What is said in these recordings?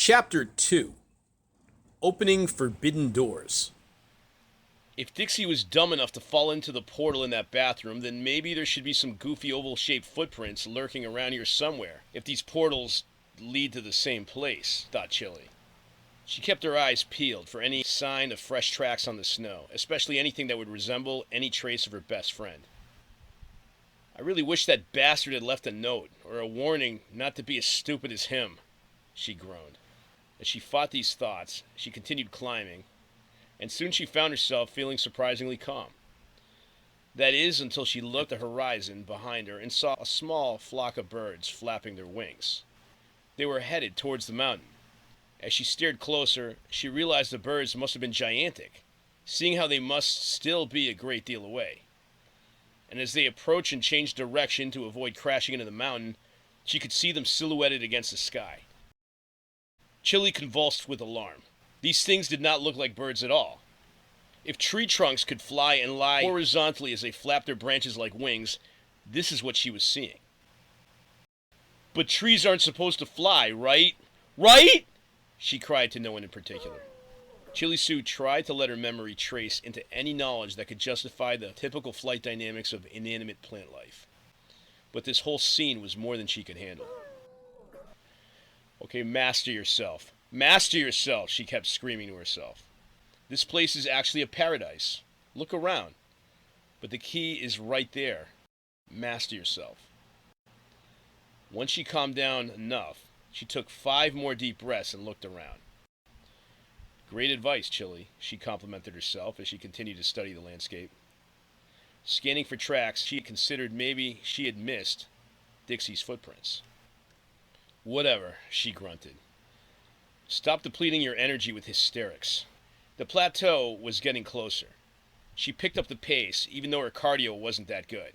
Chapter 2. Opening Forbidden Doors. If Dixie was dumb enough to fall into the portal in that bathroom, then maybe there should be some goofy oval-shaped footprints lurking around here somewhere, if these portals lead to the same place, thought Chili. She kept her eyes peeled for any sign of fresh tracks on the snow, especially anything that would resemble any trace of her best friend. I really wish that bastard had left a note, or a warning not to be as stupid as him, she groaned. As she fought these thoughts, she continued climbing, and soon she found herself feeling surprisingly calm. That is, until she looked at the horizon behind her and saw a small flock of birds flapping their wings. They were headed towards the mountain. As she stared closer, she realized the birds must have been gigantic, seeing how they must still be a great deal away. And as they approached and changed direction to avoid crashing into the mountain, she could see them silhouetted against the sky. Chili convulsed with alarm. These things did not look like birds at all. If tree trunks could fly and lie horizontally as they flapped their branches like wings, this is what she was seeing. But trees aren't supposed to fly, right? Right? She cried to no one in particular. Chili Sue tried to let her memory trace into any knowledge that could justify the typical flight dynamics of inanimate plant life. But this whole scene was more than she could handle. Okay, master yourself. Master yourself, she kept screaming to herself. This place is actually a paradise. Look around. But the key is right there. Master yourself. Once she calmed down enough, she took 5 more deep breaths and looked around. Great advice, Chili, she complimented herself as she continued to study the landscape. Scanning for tracks, she considered maybe she had missed Dixie's footprints. Whatever, she grunted. Stop depleting your energy with hysterics. The plateau was getting closer. She picked up the pace, even though her cardio wasn't that good.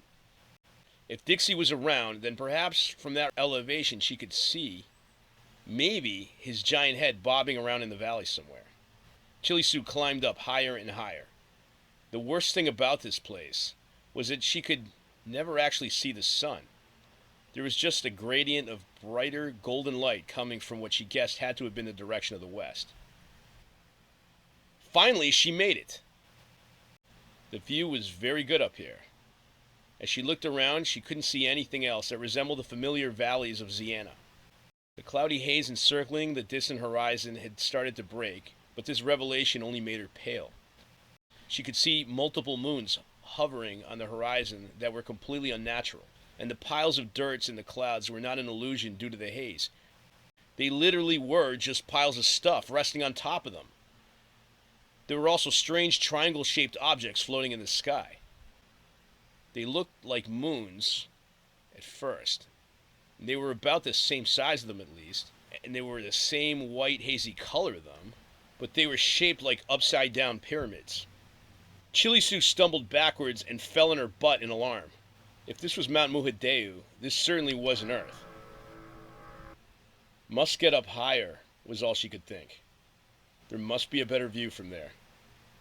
If Dixie was around, then perhaps from that elevation she could see, maybe, his giant head bobbing around in the valley somewhere. Chili Sue climbed up higher and higher. The worst thing about this place was that she could never actually see the sun. There was just a gradient of brighter golden light coming from what she guessed had to have been the direction of the west. Finally, she made it. The view was very good up here. As she looked around, she couldn't see anything else that resembled the familiar valleys of Siena. The cloudy haze encircling the distant horizon had started to break, but this revelation only made her pale. She could see multiple moons hovering on the horizon that were completely unnatural, and the piles of dirt in the clouds were not an illusion due to the haze. They literally were just piles of stuff resting on top of them. There were also strange triangle-shaped objects floating in the sky. They looked like moons at first. They were about the same size of them at least, and they were the same white hazy color of them, but they were shaped like upside-down pyramids. Chili Sue stumbled backwards and fell on her butt in alarm. If this was Mount Muhadeu, this certainly wasn't Earth. Must get up higher, was all she could think. There must be a better view from there.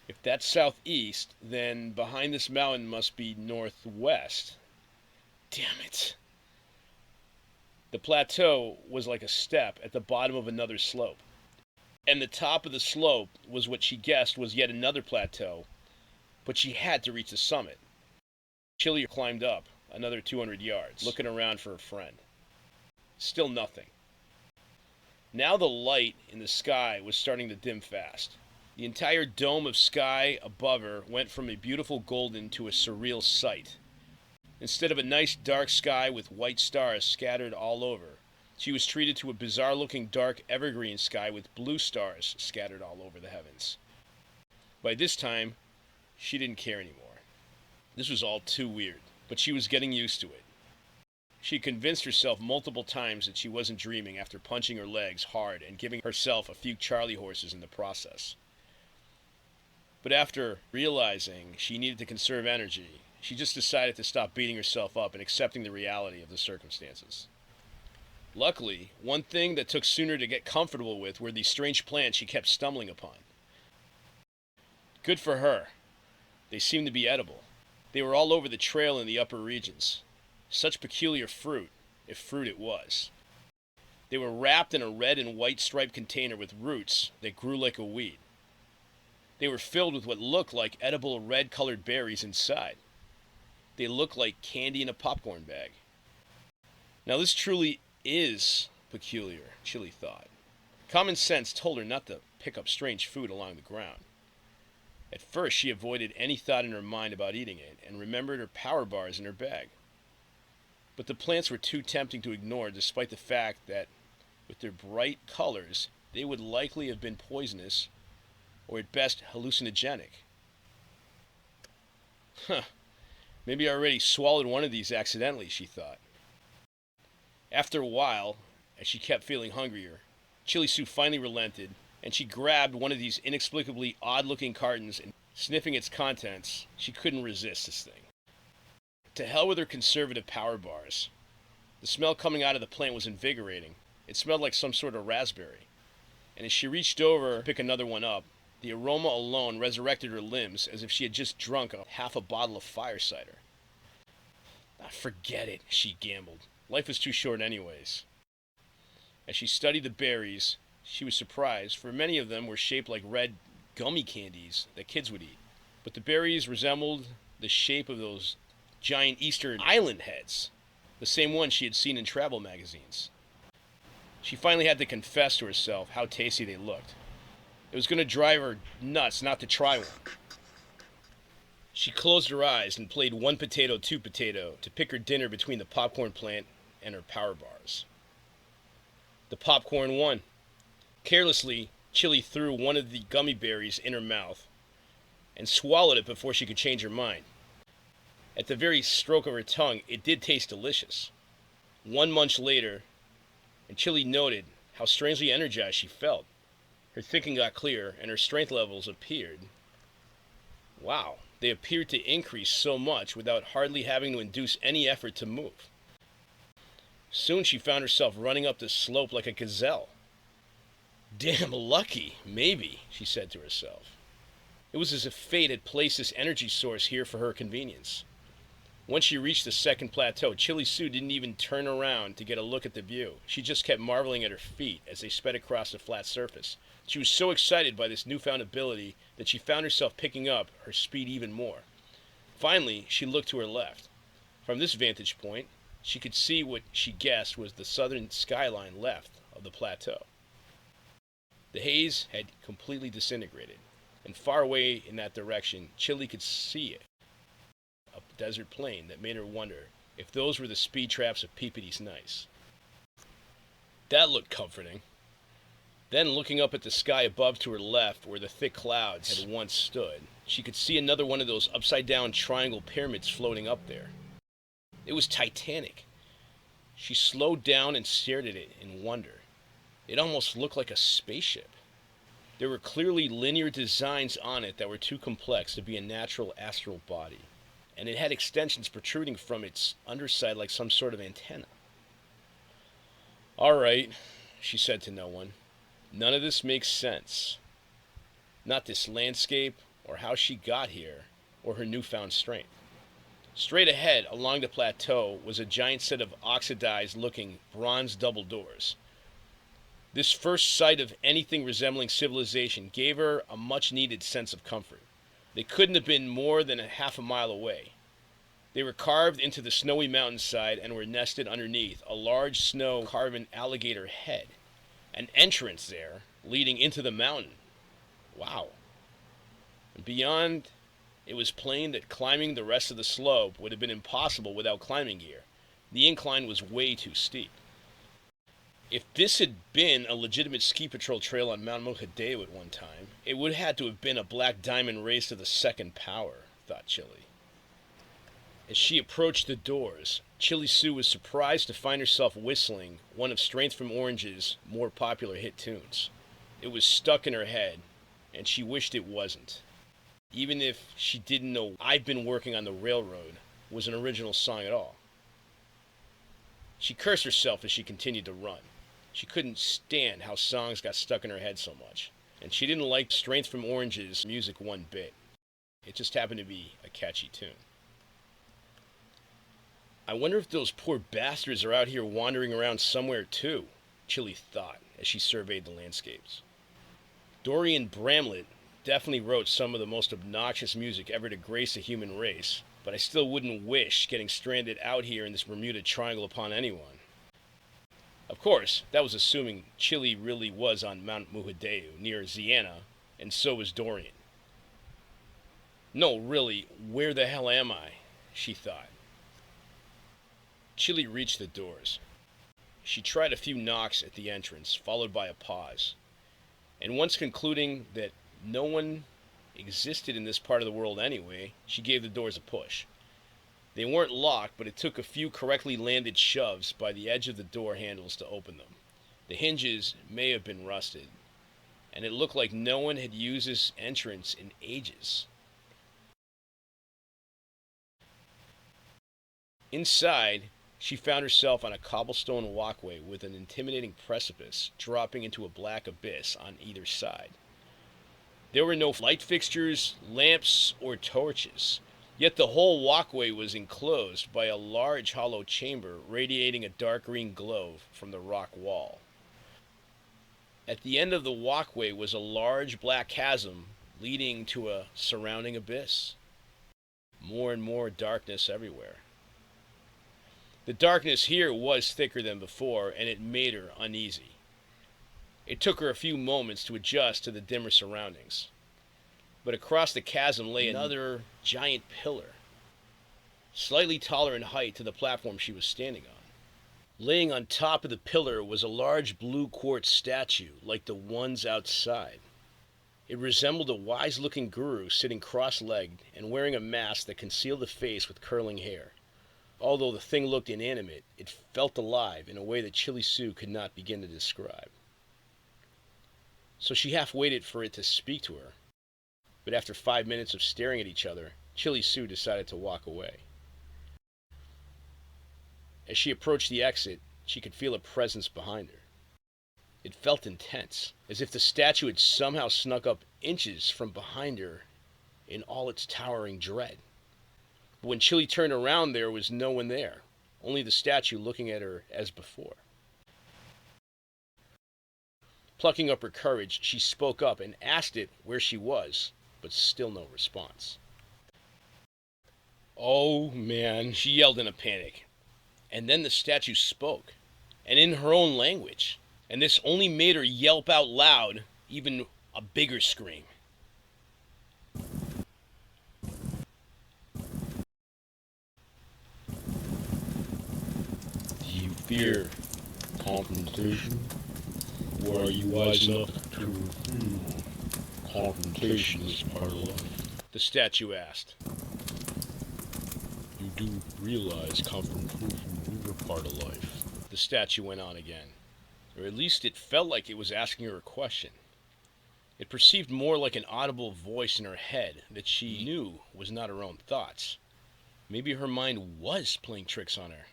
If that's southeast, then behind this mountain must be northwest. Damn it. The plateau was like a step at the bottom of another slope. And the top of the slope was what she guessed was yet another plateau, but she had to reach the summit. Chili climbed up another 200 yards, looking around for a friend. Still nothing. Now the light in the sky was starting to dim fast. The entire dome of sky above her went from a beautiful golden to a surreal sight. Instead of a nice dark sky with white stars scattered all over, she was treated to a bizarre-looking dark evergreen sky with blue stars scattered all over the heavens. By this time, she didn't care anymore. This was all too weird, but she was getting used to it. She convinced herself multiple times that she wasn't dreaming after punching her legs hard and giving herself a few Charlie horses in the process. But after realizing she needed to conserve energy, she just decided to stop beating herself up and accepting the reality of the circumstances. Luckily, one thing that took sooner to get comfortable with were these strange plants she kept stumbling upon. Good for her. They seemed to be edible. They were all over the trail in the upper regions. Such peculiar fruit, if fruit it was. They were wrapped in a red and white striped container with roots that grew like a weed. They were filled with what looked like edible red-colored berries inside. They looked like candy in a popcorn bag. Now this truly is peculiar, Chili thought. Common sense told her not to pick up strange food along the ground. At first, she avoided any thought in her mind about eating it and remembered her power bars in her bag. But the plants were too tempting to ignore, despite the fact that, with their bright colors, they would likely have been poisonous or at best hallucinogenic. Huh, maybe I already swallowed one of these accidentally, she thought. After a while, as she kept feeling hungrier, Chili Sue finally relented, and she grabbed one of these inexplicably odd-looking cartons and, sniffing its contents, she couldn't resist this thing. To hell with her conservative power bars. The smell coming out of the plant was invigorating. It smelled like some sort of raspberry. And as she reached over to pick another one up, the aroma alone resurrected her limbs as if she had just drunk half a bottle of fire cider. Ah, forget it, she gambled. Life was too short anyways. As she studied the berries, she was surprised, for many of them were shaped like red gummy candies that kids would eat. But the berries resembled the shape of those giant Easter Island heads, the same ones she had seen in travel magazines. She finally had to confess to herself how tasty they looked. It was going to drive her nuts not to try one. She closed her eyes and played one potato, two potato to pick her dinner between the popcorn plant and her power bars. The popcorn won. Carelessly, Chili threw one of the gummy berries in her mouth and swallowed it before she could change her mind. At the very stroke of her tongue, it did taste delicious. One munch later, and Chili noted how strangely energized she felt. Her thinking got clear, and her strength levels appeared. Wow, they appeared to increase so much without hardly having to induce any effort to move. Soon she found herself running up the slope like a gazelle. Damn lucky, maybe, she said to herself. It was as if fate had placed this energy source here for her convenience. Once she reached the second plateau, Chili Sue didn't even turn around to get a look at the view. She just kept marveling at her feet as they sped across the flat surface. She was so excited by this newfound ability that she found herself picking up her speed even more. Finally, she looked to her left. From this vantage point, she could see what she guessed was the southern skyline left of the plateau. The haze had completely disintegrated, and far away in that direction, Chili could see it. A desert plain that made her wonder if those were the speed traps of Peapody's Nice. That looked comforting. Then, looking up at the sky above to her left, where the thick clouds had once stood, she could see another one of those upside-down triangle pyramids floating up there. It was titanic. She slowed down and stared at it in wonder. It almost looked like a spaceship. There were clearly linear designs on it that were too complex to be a natural astral body, and it had extensions protruding from its underside like some sort of antenna. "All right," she said to no one. "None of this makes sense. Not this landscape, or how she got here, or her newfound strength." Straight ahead, along the plateau, was a giant set of oxidized-looking bronze double doors. This first sight of anything resembling civilization gave her a much-needed sense of comfort. They couldn't have been more than a half a mile away. They were carved into the snowy mountainside and were nested underneath a large snow-carven alligator head. An entrance there, leading into the mountain. Wow. And beyond, it was plain that climbing the rest of the slope would have been impossible without climbing gear. The incline was way too steep. If this had been a legitimate ski patrol trail on Mount Mojadeo at one time, it would have had to have been a black diamond race to the second power, thought Chili. As she approached the doors, Chili Sue was surprised to find herself whistling one of Strength from Orange's more popular hit tunes. It was stuck in her head, and she wished it wasn't. Even if she didn't know "I've Been Working on the Railroad" was an original song at all. She cursed herself as she continued to run. She couldn't stand how songs got stuck in her head so much, and she didn't like Strength from Orange's music one bit. It just happened to be a catchy tune. I wonder if those poor bastards are out here wandering around somewhere too, Chili thought as she surveyed the landscapes. Dorian Bramlett definitely wrote some of the most obnoxious music ever to grace the human race, but I still wouldn't wish getting stranded out here in this Bermuda Triangle upon anyone. Of course, that was assuming Chili really was on Mount Muhadeu, near Ziana, and so was Dorian. No, really, where the hell am I? She thought. Chili reached the doors. She tried a few knocks at the entrance, followed by a pause. And once concluding that no one existed in this part of the world anyway, she gave the doors a push. They weren't locked, but it took a few correctly landed shoves by the edge of the door handles to open them. The hinges may have been rusted, and it looked like no one had used this entrance in ages. Inside, she found herself on a cobblestone walkway with an intimidating precipice dropping into a black abyss on either side. There were no light fixtures, lamps, or torches, yet the whole walkway was enclosed by a large hollow chamber radiating a dark green glow from the rock wall. At the end of the walkway was a large black chasm leading to a surrounding abyss. More and more darkness everywhere. The darkness here was thicker than before, and it made her uneasy. It took her a few moments to adjust to the dimmer surroundings. But across the chasm lay another giant pillar, slightly taller in height to the platform she was standing on. Laying on top of the pillar was a large blue quartz statue like the ones outside. It resembled a wise-looking guru sitting cross-legged and wearing a mask that concealed the face with curling hair. Although the thing looked inanimate, it felt alive in a way that Chili Sue could not begin to describe. So she half waited for it to speak to her. But after 5 minutes of staring at each other, Chili Sue decided to walk away. As she approached the exit, she could feel a presence behind her. It felt intense, as if the statue had somehow snuck up inches from behind her in all its towering dread. But when Chili turned around, there was no one there, only the statue looking at her as before. Plucking up her courage, she spoke up and asked it where she was, but still no response. "Oh, man," she yelled in a panic. And then the statue spoke, and in her own language. And this only made her yelp out loud, even a bigger scream. Do you fear confrontation? Or are you wise enough to confrontation is part of life? The statue asked. You do realize confrontation is a part of life. The statue went on again. Or at least it felt like it was asking her a question. It perceived more like an audible voice in her head that she knew was not her own thoughts. Maybe her mind was playing tricks on her.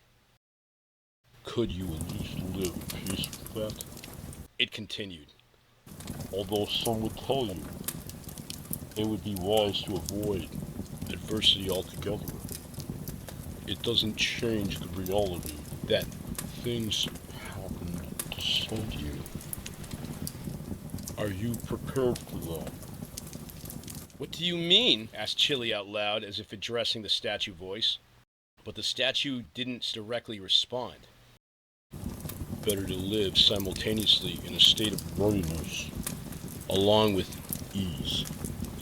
Could you at least live in peace with that? It continued. Although some would tell you it would be wise to avoid adversity altogether, it doesn't change the reality that things happen to stunt you. Are you prepared for that? "What do you mean?" asked Chili out loud as if addressing the statue voice. But the statue didn't directly respond. Better to live simultaneously in a state of readiness, along with ease,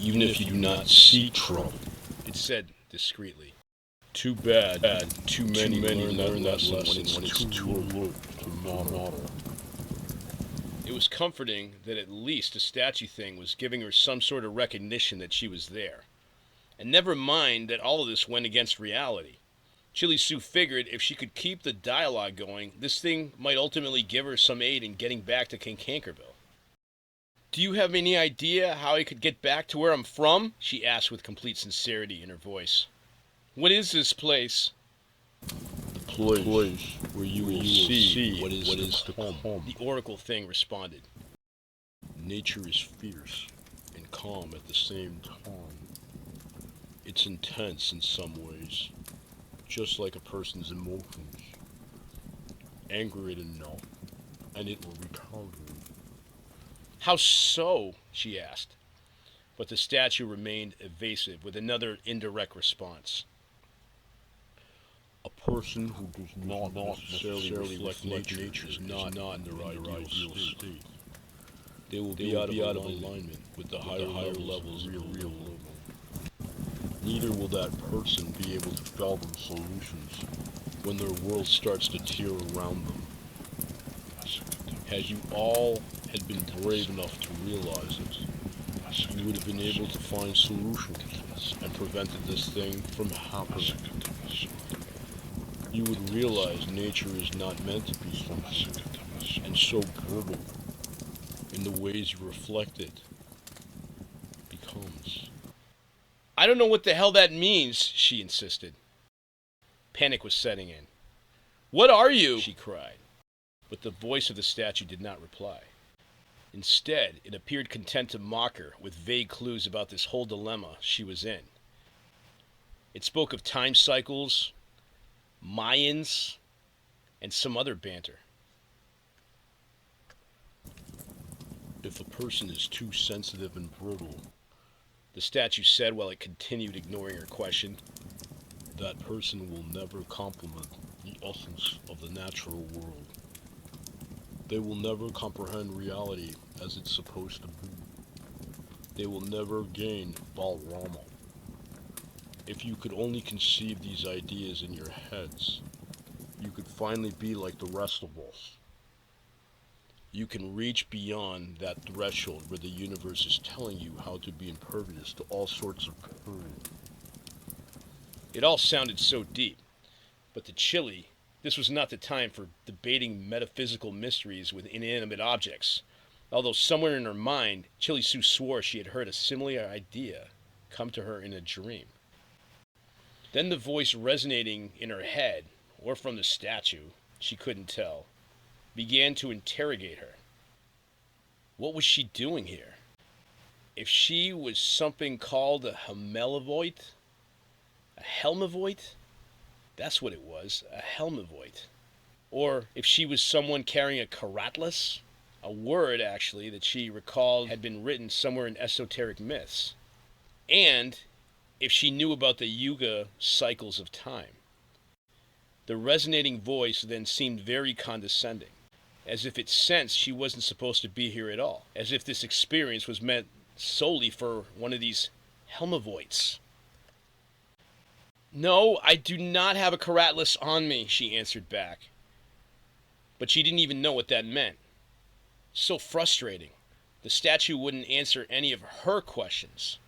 even if you do not see trouble, It said discreetly. Too bad too many learn that lesson when it's too late to matter. It was comforting that at least the statue thing was giving her some sort of recognition that she was there. And never mind that all of this went against reality. Chili Sue figured if she could keep the dialogue going, this thing might ultimately give her some aid in getting back to Cankerville. "Do you have any idea how I could get back to where I'm from?" she asked with complete sincerity in her voice. "What is this place?" The place where you will see what is to come. The oracle thing responded. Nature is fierce and calm at the same time. It's intense in some ways, just like a person's emotions. Anger it enough, and it will recover. How so? She asked. But the statue remained evasive with another indirect response. A person who does not necessarily reflect nature is not in their ideal state. They will be out of alignment with the higher levels of the real living. Neither will that person be able to fathom solutions when their world starts to tear around them. Had you all had been brave enough to realize it, you would have been able to find solutions and prevented this thing from happening. You would realize nature is not meant to be something, and so brutal in the ways you reflect it becomes. I don't know what the hell that means, she insisted. Panic was setting in. What are you? She cried. But the voice of the statue did not reply. Instead, it appeared content to mock her with vague clues about this whole dilemma she was in. It spoke of time cycles, Mayans, and some other banter. If a person is too sensitive and brittle, the statue said while it continued ignoring her question, that person will never complement the essence of the natural world. They will never comprehend reality as it's supposed to be. They will never gain Valrama. If you could only conceive these ideas in your heads, you could finally be like the rest of us. You can reach beyond that threshold where the universe is telling you how to be impervious to all sorts of pain. It all sounded so deep, but to Chili, this was not the time for debating metaphysical mysteries with inanimate objects. Although somewhere in her mind, Chili Sue swore she had heard a similar idea come to her in a dream. Then the voice resonating in her head, or from the statue, she couldn't tell, began to interrogate her. What was she doing here? If she was something called a Helmavoid? A Helmavoid? That's what it was, a Helmavoid. Or if she was someone carrying a Karatlas? A word, actually, that she recalled had been written somewhere in esoteric myths. And if she knew about the Yuga cycles of time. The resonating voice then seemed very condescending, as if it sensed she wasn't supposed to be here at all, as if this experience was meant solely for one of these Helmavoids. No, I do not have a Karatlas on me, she answered back. But she didn't even know what that meant. So frustrating. The statue wouldn't answer any of her questions.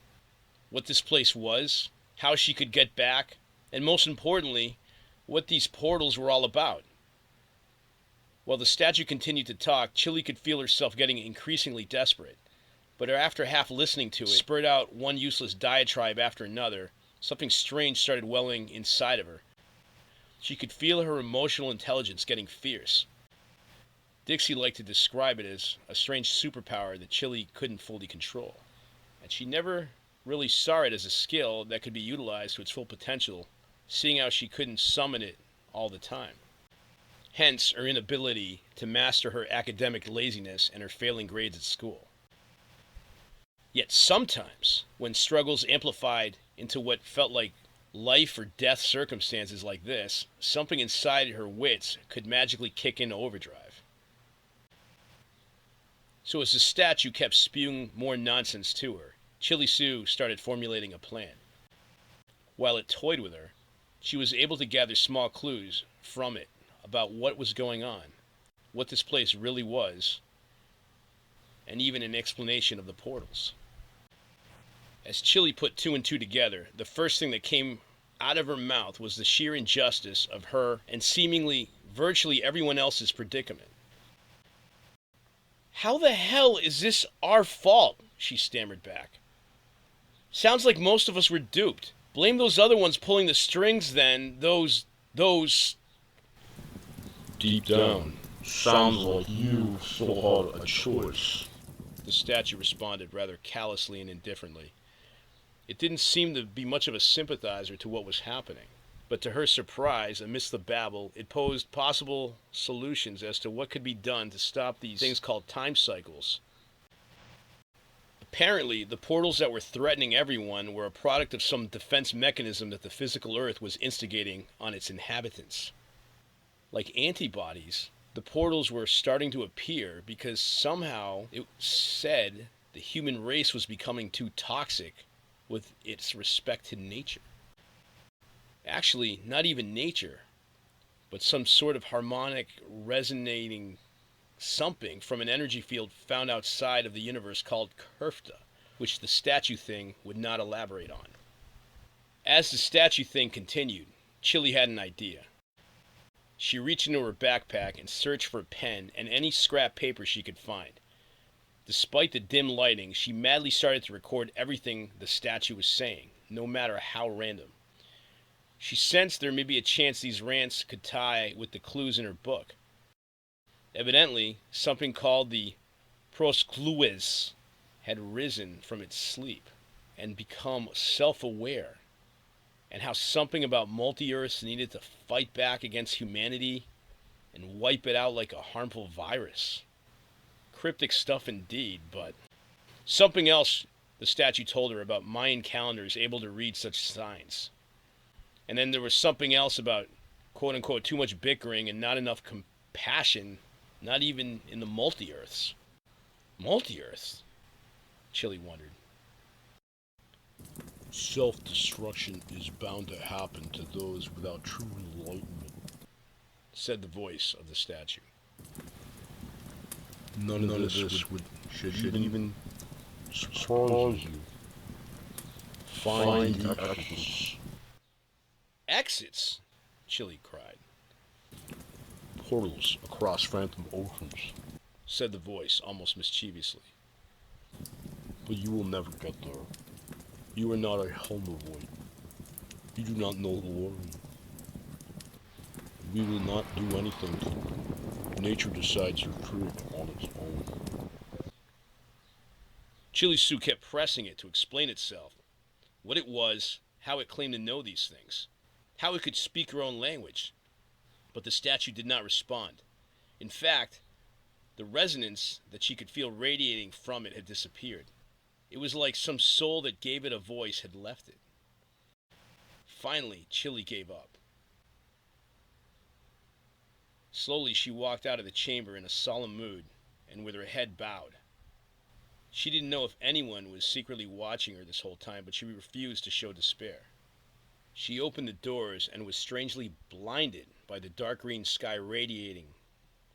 What this place was, how she could get back, and most importantly, what these portals were all about. While the statue continued to talk, Chili could feel herself getting increasingly desperate. But after half listening to it, spurred out one useless diatribe after another, something strange started welling inside of her. She could feel her emotional intelligence getting fierce. Dixie liked to describe it as a strange superpower that Chili couldn't fully control. And she never really saw it as a skill that could be utilized to its full potential, seeing how she couldn't summon it all the time. Hence her inability to master her academic laziness and her failing grades at school. Yet sometimes, when struggles amplified into what felt like life or death circumstances like this, something inside her wits could magically kick into overdrive. So as the statue kept spewing more nonsense to her, Chili Sue started formulating a plan. While it toyed with her, she was able to gather small clues from it about what was going on, what this place really was, and even an explanation of the portals. As Chili put two and two together, the first thing that came out of her mouth was the sheer injustice of her and seemingly virtually everyone else's predicament. How the hell is this our fault? She stammered back. Sounds like most of us were duped. Blame those other ones pulling the strings then, those... Deep down, sounds like you still had a choice. The statue responded rather callously and indifferently. It didn't seem to be much of a sympathizer to what was happening. But to her surprise, amidst the babble, it posed possible solutions as to what could be done to stop these things called time cycles. Apparently, the portals that were threatening everyone were a product of some defense mechanism that the physical Earth was instigating on its inhabitants. Like antibodies, the portals were starting to appear because somehow it said the human race was becoming too toxic with its respect to nature. Actually, not even nature, but some sort of harmonic, resonating something from an energy field found outside of the universe called Kerfta, which the statue thing would not elaborate on. As the statue thing continued, Chili had an idea. She reached into her backpack and searched for a pen and any scrap paper she could find. Despite the dim lighting, she madly started to record everything the statue was saying, no matter how random. She sensed there may be a chance these rants could tie with the clues in her book. Evidently, something called the Prosklues had risen from its sleep and become self-aware, and how something about multi-Earths needed to fight back against humanity and wipe it out like a harmful virus. Cryptic stuff indeed, but something else the statue told her about Mayan calendars able to read such signs. And then there was something else about, quote-unquote, too much bickering and not enough compassion, not even in the multi-Earths. Multi-Earths? Chili wondered. Self-destruction is bound to happen to those without true enlightenment, said the voice of the statue. None of this should even surprise you. Find the exits. Exits? Chili cried. Portals across phantom oceans, said the voice almost mischievously. but you will never get there. You are not a Helmervoid. You do not know the Lord. We will not do anything to you. Nature decides your fate on its own. Chili Sue kept pressing it to explain itself. What it was, how it claimed to know these things, how it could speak her own language. But the statue did not respond. In fact, the resonance that she could feel radiating from it had disappeared. It was like some soul that gave it a voice had left it. Finally, Chili gave up. Slowly, she walked out of the chamber in a solemn mood and with her head bowed. She didn't know if anyone was secretly watching her this whole time, but she refused to show despair. She opened the doors and was strangely blinded by the dark green sky radiating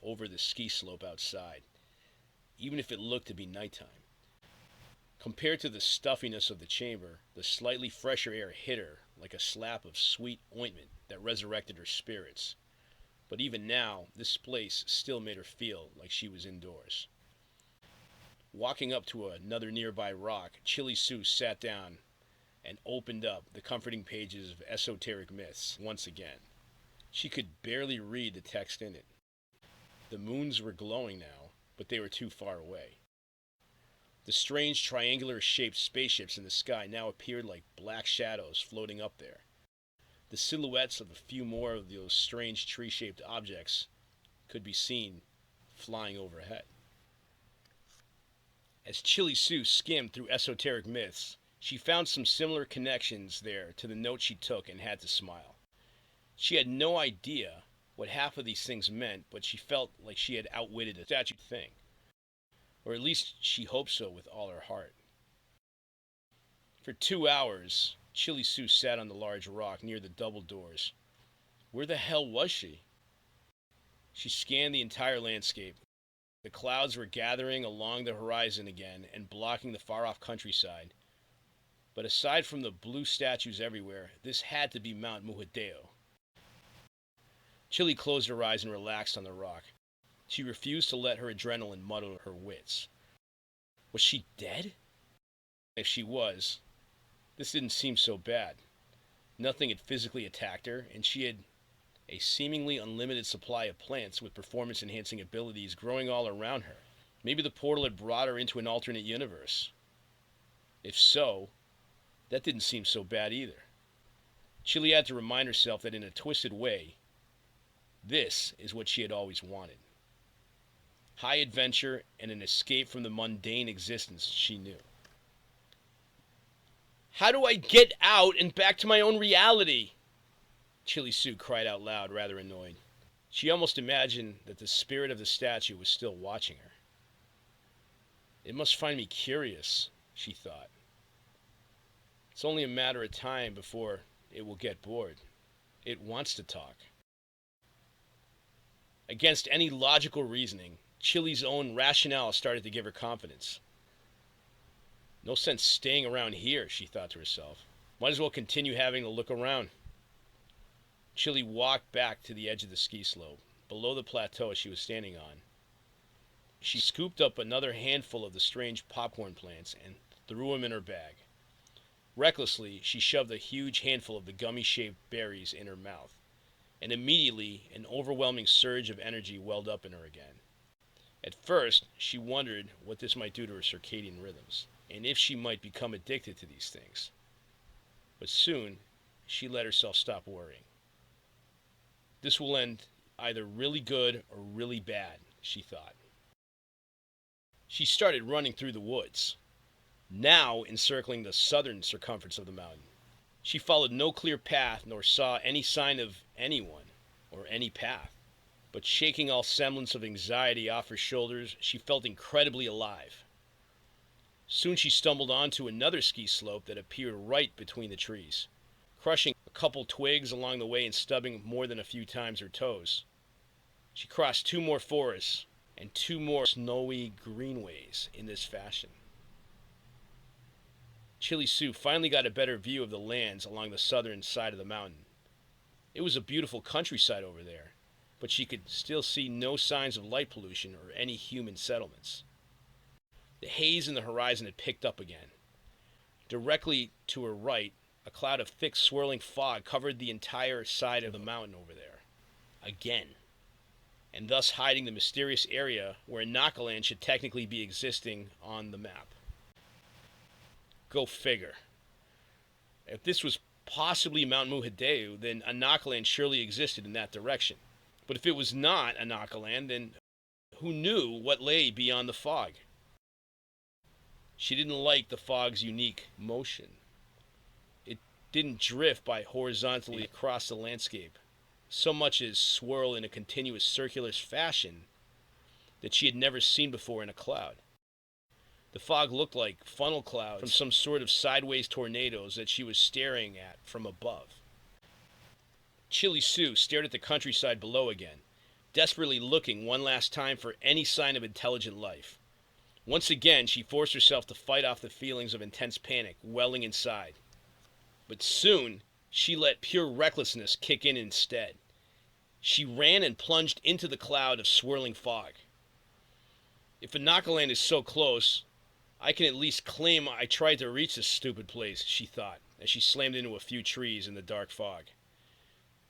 over the ski slope outside, even if it looked to be nighttime. Compared to the stuffiness of the chamber, the slightly fresher air hit her like a slap of sweet ointment that resurrected her spirits. But even now, this place still made her feel like she was indoors. Walking up to another nearby rock, Chili Sue sat down and opened up the comforting pages of Esoteric Myths once again. She could barely read the text in it. The moons were glowing now, but they were too far away. The strange triangular-shaped spaceships in the sky now appeared like black shadows floating up there. The silhouettes of a few more of those strange tree-shaped objects could be seen flying overhead. As Chili Sue skimmed through Esoteric Myths, she found some similar connections there to the note she took and had to smile. She had no idea what half of these things meant, but she felt like she had outwitted a statue thing. Or at least she hoped so with all her heart. For 2 hours, Chili Sue sat on the large rock near the double doors. Where the hell was she? She scanned the entire landscape. The clouds were gathering along the horizon again and blocking the far-off countryside. But aside from the blue statues everywhere, this had to be Mount Muhideo. Chili closed her eyes and relaxed on the rock. She refused to let her adrenaline muddle her wits. Was she dead? If she was, this didn't seem so bad. Nothing had physically attacked her, and she had a seemingly unlimited supply of plants with performance-enhancing abilities growing all around her. Maybe the portal had brought her into an alternate universe. If so, that didn't seem so bad either. Chili had to remind herself that in a twisted way, this is what she had always wanted. High adventure and an escape from the mundane existence she knew. How do I get out and back to my own reality? Chili Sue cried out loud, rather annoyed. She almost imagined that the spirit of the statue was still watching her. It must find me curious, she thought. It's only a matter of time before it will get bored. It wants to talk. Against any logical reasoning, Chili's own rationale started to give her confidence. No sense staying around here, she thought to herself. Might as well continue having a look around. Chili walked back to the edge of the ski slope, below the plateau she was standing on. She scooped up another handful of the strange popcorn plants and threw them in her bag. Recklessly, she shoved a huge handful of the gummy-shaped berries in her mouth, and immediately an overwhelming surge of energy welled up in her again. At first, she wondered what this might do to her circadian rhythms, and if she might become addicted to these things. But soon, she let herself stop worrying. This will end either really good or really bad, she thought. She started running through the woods, now encircling the southern circumference of the mountain. She followed no clear path nor saw any sign of anyone or any path. But shaking all semblance of anxiety off her shoulders, she felt incredibly alive. Soon she stumbled onto another ski slope that appeared right between the trees, crushing a couple twigs along the way and stubbing more than a few times her toes. She crossed 2 more forests and 2 more snowy greenways in this fashion. Chili Sue finally got a better view of the lands along the southern side of the mountain. It was a beautiful countryside over there, but she could still see no signs of light pollution or any human settlements. The haze in the horizon had picked up again. Directly to her right, a cloud of thick, swirling fog covered the entire side of the mountain over there. Again. And thus hiding the mysterious area where Anakaland should technically be existing on the map. Go figure. If this was possibly Mount Muhadeu, then Anakaland surely existed in that direction. But if it was not Anakaland, then who knew what lay beyond the fog? She didn't like the fog's unique motion. It didn't drift by horizontally across the landscape, so much as swirl in a continuous circular fashion that she had never seen before in a cloud. The fog looked like funnel clouds from some sort of sideways tornadoes that she was staring at from above. Chili Sue stared at the countryside below again, desperately looking one last time for any sign of intelligent life. Once again, she forced herself to fight off the feelings of intense panic welling inside. But soon, she let pure recklessness kick in instead. She ran and plunged into the cloud of swirling fog. If Anakaland is so close, I can at least claim I tried to reach this stupid place, she thought, as she slammed into a few trees in the dark fog.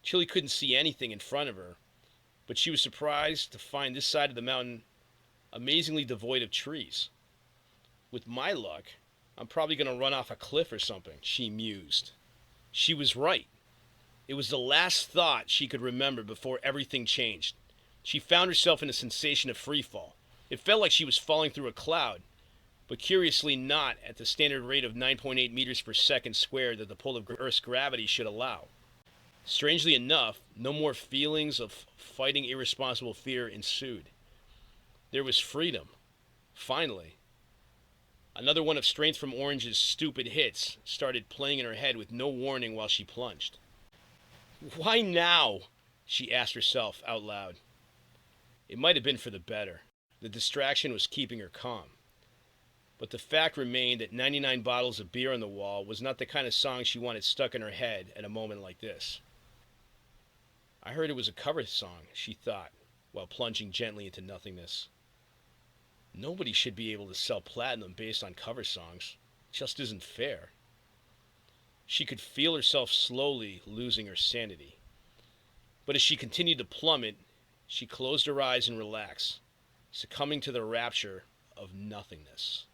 Chili couldn't see anything in front of her, but she was surprised to find this side of the mountain amazingly devoid of trees. With my luck, I'm probably going to run off a cliff or something, she mused. She was right. It was the last thought she could remember before everything changed. She found herself in a sensation of free fall. It felt like she was falling through a cloud, but curiously not at the standard rate of 9.8 meters per second squared that the pull of Earth's gravity should allow. Strangely enough, no more feelings of fighting irresponsible fear ensued. There was freedom. Finally. Another one of Strength from Orange's stupid hits started playing in her head with no warning while she plunged. Why now? She asked herself out loud. It might have been for the better. The distraction was keeping her calm. But the fact remained that 99 bottles of beer on the wall was not the kind of song she wanted stuck in her head at a moment like this. I heard it was a cover song, she thought, while plunging gently into nothingness. Nobody should be able to sell platinum based on cover songs. It just isn't fair. She could feel herself slowly losing her sanity. But as she continued to plummet, she closed her eyes and relaxed, succumbing to the rapture of nothingness.